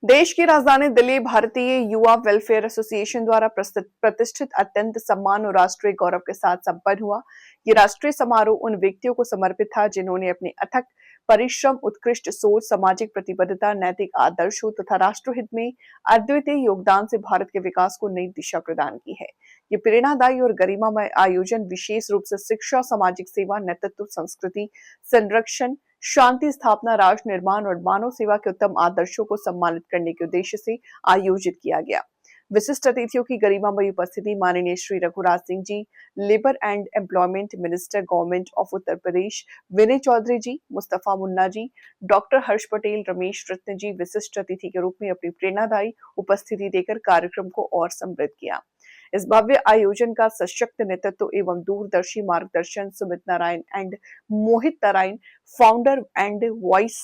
देश की राजधानी दिल्ली भारतीय युवा वेलफेयर एसोसिएशन द्वारा प्रतिष्ठित अत्यंत सम्मान और राष्ट्रीय गौरव के साथ संपन्न हुआ। ये राष्ट्रीय समारोह उन व्यक्तियों को समर्पित था जिन्होंने अपने अथक परिश्रम, उत्कृष्ट सोच, सामाजिक प्रतिबद्धता, नैतिक आदर्शों तथा राष्ट्रहित में अद्वितीय योगदान से भारत के विकास को नई दिशा प्रदान की है। ये प्रेरणादायी और गरिमामय आयोजन विशेष रूप से शिक्षा, सामाजिक सेवा, नेतृत्व, संस्कृति संरक्षण, शांति स्थापना, राष्ट्र निर्माण और मानव सेवा के उत्तम आदर्शों को सम्मानित करने के उद्देश्य से आयोजित किया गया। विशिष्ट अतिथियों की गरिमामयी उपस्थिति माननीय Shri Raghuraj Singh ji, labour and employment minister, government of Uttar Pradesh, Vinay Chaudhary ji, Mustafa Munna ji, doctor Harsh Patel, Ramesh Ratna ji विशिष्ट अतिथि के रूप में अपनी प्रेरणादायी उपस्थिति देकर कार्यक्रम को और समृद्ध किया। इस भव्य आयोजन का सशक्त नेतृत्व एवं दूरदर्शी मार्गदर्शन Sumit Narayan and Mohit Narayan, founder and vice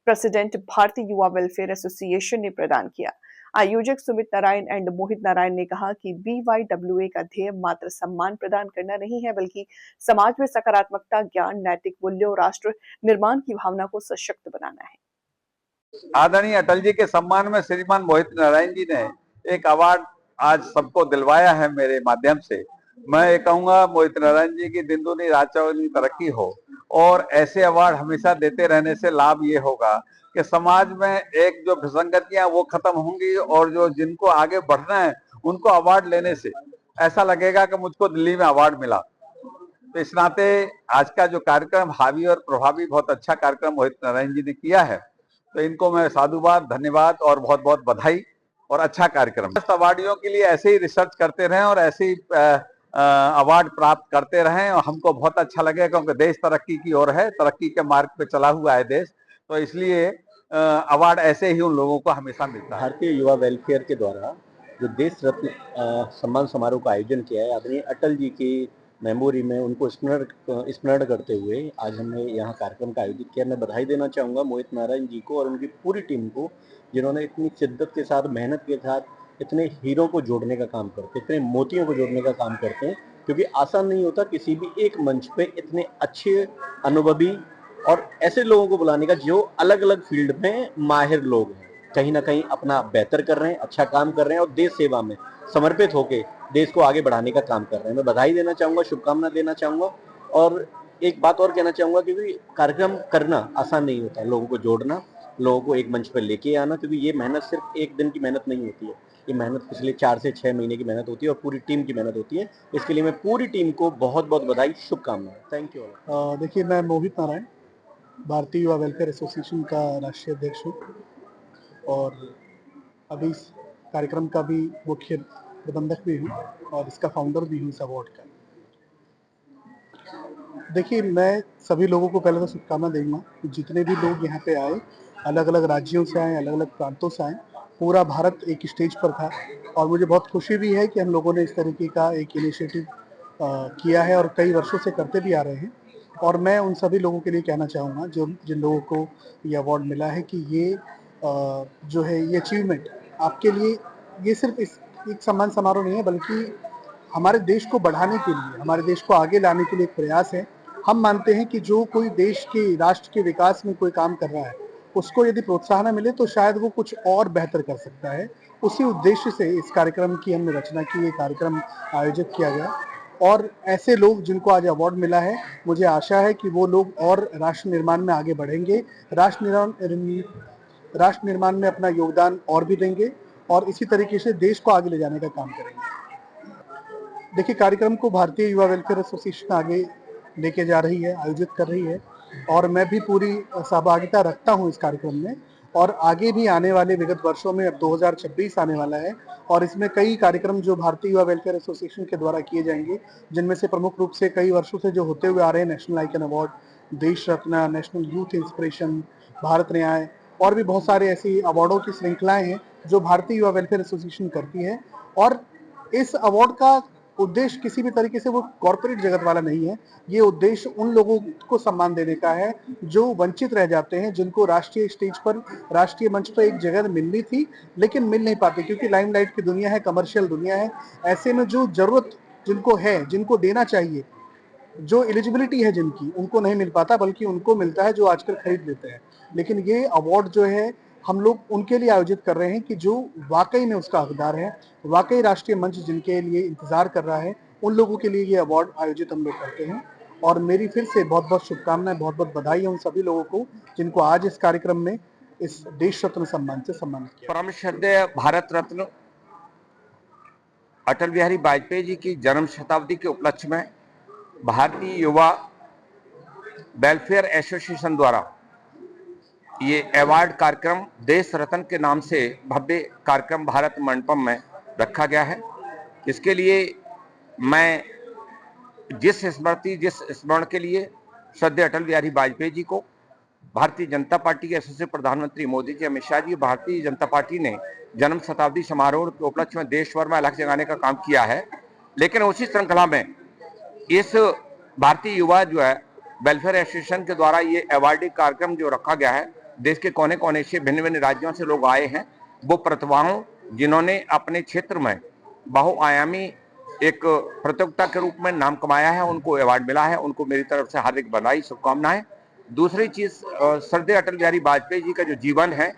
president Bharatiya Yuva welfare association ने प्रदान किया। आयोजक सुमित नारायण एंड मोहित नारायण ने कहा कि BYWA का ध्येय मात्र सम्मान प्रदान करना नहीं है, बल्कि समाज में सकारात्मकता, ज्ञान, नैतिक मूल्यों और राष्ट्र निर्माण की भावना को सशक्त बनाना है। आदरणीय अटल जी के सम्मान में श्रीमान मोहित नारायण जी ने एक अवार्ड आज सबको दिलवाया है। मेरे माध्यम से मैं ये कहूंगा, मोहित नारायण जी की दिन दुनी रात चौगुनी तरक्की हो और ऐसे अवार्ड हमेशा देते रहने से लाभ ये होगा कि समाज में एक जो विसंगतियां वो खत्म होंगी और जो जिनको आगे बढ़ना है उनको अवार्ड लेने से ऐसा लगेगा कि मुझको दिल्ली में अवार्ड मिला। तो इस नाते आज का जो कार्यक्रम हावी और प्रभावी, बहुत अच्छा कार्यक्रम मोहित नारायण जी ने किया है, तो इनको मैं साधुवाद, धन्यवाद और बहुत बहुत बधाई। और अच्छा कार्यक्रम, अवार्डियों के लिए ऐसे ही रिसर्च करते रहें और ऐसे ही अवार्ड प्राप्त करते रहें और हमको बहुत अच्छा लगेगा, क्योंकि देश तरक्की की ओर है, तरक्की के मार्ग पे चला हुआ है देश, तो इसलिए अवार्ड ऐसे ही उन लोगों को हमेशा मिलता है। भारतीय युवा वेलफेयर के द्वारा जो देश रत्न सम्मान समारोह का आयोजन किया है, आदरणीय अटल जी की मेमोरी में उनको स्मरण करते हुए आज हमने यहाँ कार्यक्रम का आयोजित किया। मैं बधाई देना चाहूँगा मोहित नारायण जी को और उनकी पूरी टीम को, जिन्होंने इतनी शिद्दत के साथ, मेहनत के साथ इतने हीरो को जोड़ने का काम करते, इतने मोतियों को जोड़ने का काम करते हैं, क्योंकि आसान नहीं होता किसी भी एक मंच पे इतने अच्छे, अनुभवी और ऐसे लोगों को बुलाने का जो अलग अलग फील्ड में माहिर लोग हैं, कहीं ना कहीं अपना बेहतर कर रहे हैं, अच्छा काम कर रहे हैं और देश सेवा में समर्पित होकर देश को आगे बढ़ाने का काम कर रहे हैं। मैं बधाई देना चाहूँगा, शुभकामना देना चाहूँगा और एक बात और कहना चाहूँगा, क्योंकि कार्यक्रम करना आसान नहीं होता, लोगों को जोड़ना, लोगों को एक मंच पर लेके आना, क्योंकि ये मेहनत सिर्फ एक दिन की मेहनत नहीं होती है, ये मेहनत पिछले 4 से 6 महीने की मेहनत होती है और पूरी टीम की मेहनत होती है। इसके लिए मैं पूरी टीम को बहुत बहुत बधाई, शुभकामनाएं। Thank you. देखिए, मैं मोहित नारायण, भारतीय युवा वेलफेयर एसोसिएशन का राष्ट्रीय अध्यक्ष हूँ और अभी इस कार्यक्रम का भी मुख्य प्रबंधक भी हूँ और इसका फाउंडर भी हूँ इस अवार्ड का। देखिए, मैं सभी लोगों को पहले तो शुभकामना दूंगा कि जितने भी लोग यहाँ पे आए, अलग अलग राज्यों से आए, अलग अलग प्रांतों से आए, पूरा भारत एक स्टेज पर था और मुझे बहुत खुशी भी है कि हम लोगों ने इस तरीके का एक इनिशिएटिव किया है और कई वर्षों से करते भी आ रहे हैं। और मैं उन सभी लोगों के लिए कहना चाहूँगा जिन लोगों को ये अवार्ड मिला है कि ये जो है ये अचीवमेंट आपके लिए ये सिर्फ एक सम्मान समारोह नहीं है, बल्कि हमारे देश को बढ़ाने के लिए, हमारे देश को आगे लाने के लिए एक प्रयास है। हम मानते हैं कि जो कोई देश के, राष्ट्र के विकास में कोई काम कर रहा है, उसको यदि प्रोत्साहन मिले तो शायद वो कुछ और बेहतर कर सकता है। उसी उद्देश्य से इस कार्यक्रम की हमने रचना की, ये कार्यक्रम आयोजित किया गया और ऐसे लोग जिनको आज अवार्ड मिला है, मुझे आशा है कि वो लोग और राष्ट्र निर्माण में आगे बढ़ेंगे, राष्ट्र निर्माण में अपना योगदान और भी देंगे और इसी तरीके से देश को आगे ले जाने का काम करेंगे। देखिए, कार्यक्रम को भारतीय युवा वेलफेयर एसोसिएशन आगे लेके जा रही है, आयोजित कर रही है और मैं भी पूरी सहभागिता रखता हूं इस कार्यक्रम में और आगे भी आने वाले विगत वर्षों में, अब 2026 आने वाला है और इसमें कई कार्यक्रम जो भारतीय युवा वेलफेयर एसोसिएशन के द्वारा किए जाएंगे, जिनमें से प्रमुख रूप से कई वर्षों से जो होते हुए आ रहे हैं, नेशनल आइकन अवार्ड, देश रत्न, नेशनल यूथ इंस्पिरेशन, भारत न्याय और भी बहुत सारे ऐसी अवार्डों की श्रृंखलाएं हैं जो भारतीय युवा वेलफेयर एसोसिएशन करती है। और इस अवार्ड का उद्देश्य किसी भी तरीके से वो कॉर्पोरेट जगत वाला नहीं है, ये उद्देश्य उन लोगों को सम्मान देने का है जो वंचित रह जाते हैं, जिनको राष्ट्रीय स्टेज पर, राष्ट्रीय मंच पर एक जगह मिलनी थी लेकिन मिल नहीं पाती, क्योंकि लाइमलाइट की दुनिया है, कमर्शियल दुनिया है। ऐसे में जो जरूरत जिनको है, जिनको देना चाहिए, जो एलिजिबिलिटी है जिनकी, उनको नहीं मिल पाता, बल्कि उनको मिलता है जो आजकल खरीद लेते हैं। लेकिन ये अवार्ड जो है हम लोग उनके लिए आयोजित कर रहे हैं कि जो वाकई में उसका हकदार है, वाकई राष्ट्रीय मंच जिनके लिए इंतजार कर रहा है, उन लोगों के लिए ये अवार्ड आयोजित हम लोग करते हैं। और मेरी फिर से बहुत बहुत शुभकामनाएं, बहुत बहुत बधाई है उन सभी लोगों को जिनको आज इस कार्यक्रम में इस देश रत्न सम्मान से सम्मानित किया। परम श्रद्धेय भारत रत्न अटल बिहारी वाजपेयी जी की जन्म शताब्दी के उपलक्ष्य में भारतीय युवा वेलफेयर एसोसिएशन द्वारा ये अवार्ड कार्यक्रम देश रत्न के नाम से भव्य कार्यक्रम भारत मंडपम में रखा गया है। इसके लिए मैं जिस स्मरण के लिए श्रद्धेय अटल बिहारी वाजपेयी जी को, भारतीय जनता पार्टी के यशस्वी प्रधानमंत्री मोदी जी, अमित शाह जी, भारतीय जनता पार्टी ने जन्म शताब्दी समारोह के उपलक्ष्य में देश भर में अलग जगाने का काम किया है। लेकिन उसी श्रृंखला में इस भारतीय युवा जो है वेलफेयर एसोसिएशन के द्वारा ये अवार्डी कार्यक्रम जो रखा गया है, देश के कोने कोने से भिन्न भिन्न राज्यों से लोग आए हैं। वो प्रतिभाओं जिन्होंने अपने क्षेत्र में बहुआयामी एक प्रतियोगिता के रूप में नाम कमाया है, उनको अवार्ड मिला है। उनको मेरी तरफ से हार्दिक बधाई, शुभकामनाएं। दूसरी चीज, श्रद्धेय अटल बिहारी वाजपेयी जी का जो जीवन है,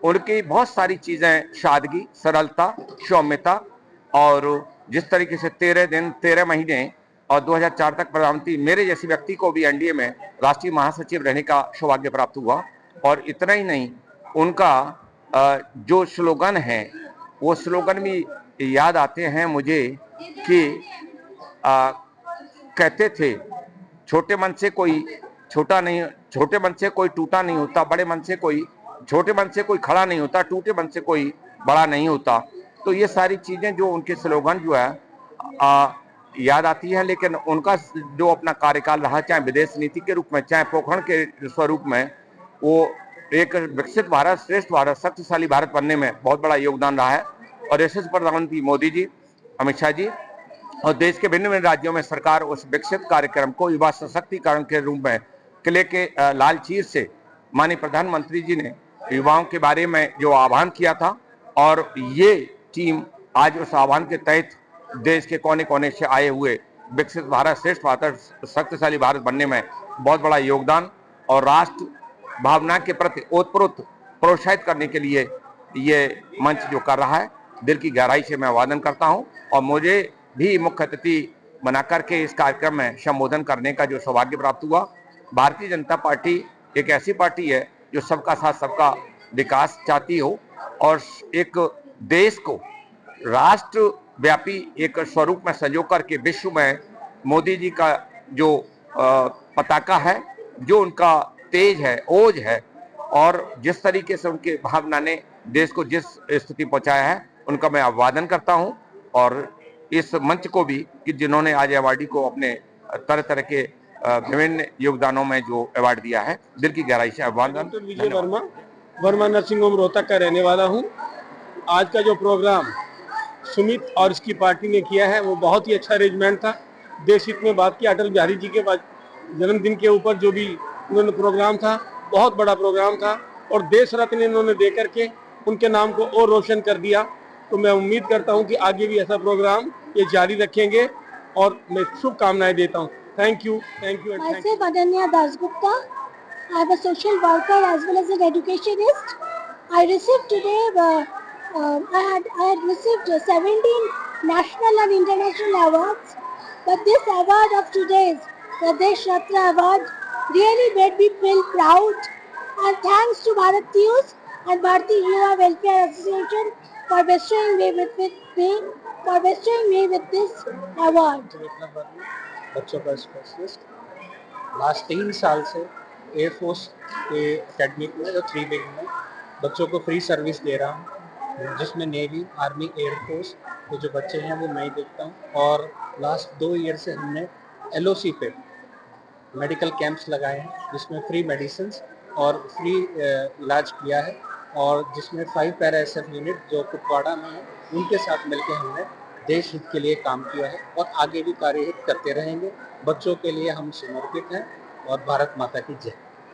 उनकी बहुत सारी चीजें, सादगी, सरलता, सौम्यता, और जिस तरीके से 13 दिन 13 महीने और 2004 तक प्रधानमंत्री, मेरे जैसे व्यक्ति को भी एनडीए में राष्ट्रीय महासचिव रहने का सौभाग्य प्राप्त हुआ। और इतना ही नहीं, उनका जो स्लोगन है, वो स्लोगन भी याद आते हैं मुझे कि कहते थे, छोटे मन से कोई छोटा नहीं, छोटे मन से कोई टूटा नहीं होता, बड़े मन से कोई, छोटे मन से कोई खड़ा नहीं होता, टूटे मन से कोई बड़ा नहीं होता। तो ये सारी चीजें जो उनके स्लोगन जो है याद आती है। लेकिन उनका जो अपना कार्यकाल रहा, चाहे विदेश नीति के रूप में, चाहे पोखरण के स्वरूप में, वो एक विकसित भारत, श्रेष्ठ भारत, शक्तिशाली भारत बनने में बहुत बड़ा योगदान रहा है। और यशस्वी प्रधानमंत्री मोदी जी, अमित शाह जी और देश के भिन्न भिन्न राज्यों में सरकार उस विकसित कार्यक्रम को युवा सशक्तिकरण के रूप में किले के लाल चीर से माननीय प्रधानमंत्री जी ने युवाओं के बारे में जो आह्वान किया था, और ये टीम आज उस आह्वान के तहत देश के कोने कोने से आए हुए विकसित भारत, श्रेष्ठ भारत, शक्तिशाली भारत बनने में बहुत बड़ा योगदान और राष्ट्र भावना के प्रति ओतप्रोत प्रोत्साहित करने के लिए ये मंच जो कर रहा है, दिल की गहराई से मैं अभिवादन करता हूं। और मुझे भी मुख्य अतिथि बना करके इस कार्यक्रम में संबोधन करने का जो सौभाग्य प्राप्त हुआ। भारतीय जनता पार्टी एक ऐसी पार्टी है जो सबका साथ, सबका विकास चाहती हो और एक देश को राष्ट्र व्यापी एक स्वरूप में संजो करके विश्व में मोदी जी का जो पताका है, जो उनका तेज है, ओज है, और जिस तरीके से उनके भावना ने देश को जिस स्थिति पहुंचाया है, उनका मैं अभिवादन करता हूं। और इस मंच को भी कि जिन्होंने आज अवार्डी को अपने तरह तरह के विभिन्न योगदानों में जो अवार्ड दिया है, दिल की गहराई से अभिवादन। विजय वर्मा नर्सिंग होम रोहतक का रहने वाला हूं। आज का जो प्रोग्राम सुमित और इसकी पार्टी ने किया है, वो बहुत ही अच्छा अरेंजमेंट था। देश हित में बात की, अटल बिहारी जी के जन्मदिन के ऊपर जो भी उन्होंने प्रोग्राम था, बहुत बड़ा प्रोग्राम था, और देश रत्न इन्होंने दे करके उनके नाम को और रोशन कर दिया। तो मैं उम्मीद करता हूं कि आगे भी ऐसा प्रोग्राम ये जारी रखेंगे, और मैं शुभकामनाएं देता हूं। Thank you, thank you. Myself Ananya Dasgupta. I am a social worker as well as an educationist. I received today. I had received 17 national and international awards, but this award of today's, the Desh Ratna Award, really made me feel proud. And thanks to Bharatiyus and Bharatiya Yuva Welfare Association for bestowing me with this award. बच्चों का specialist last 3 साल से air force के academy में, जो 3 wing में बच्चों को फ्री सर्विस दे रहा हूँ, जिसमें नेवी, आर्मी, एयरफोर्स के जो बच्चे हैं वो मैं ही देखता हूँ। और लास्ट 2 ईयर से हमने LOC पे मेडिकल कैंप्स लगाए हैं, जिसमें फ्री मेडिसिन और फ्री इलाज किया है, और जिसमें 5 पैरा SF यूनिट जो कुपवाड़ा में है, उनके साथ मिलकर हमने देश हित के लिए काम किया है और आगे भी कार्य हित करते रहेंगे। बच्चों के लिए हम समर्पित हैं, और भारत माता की जय।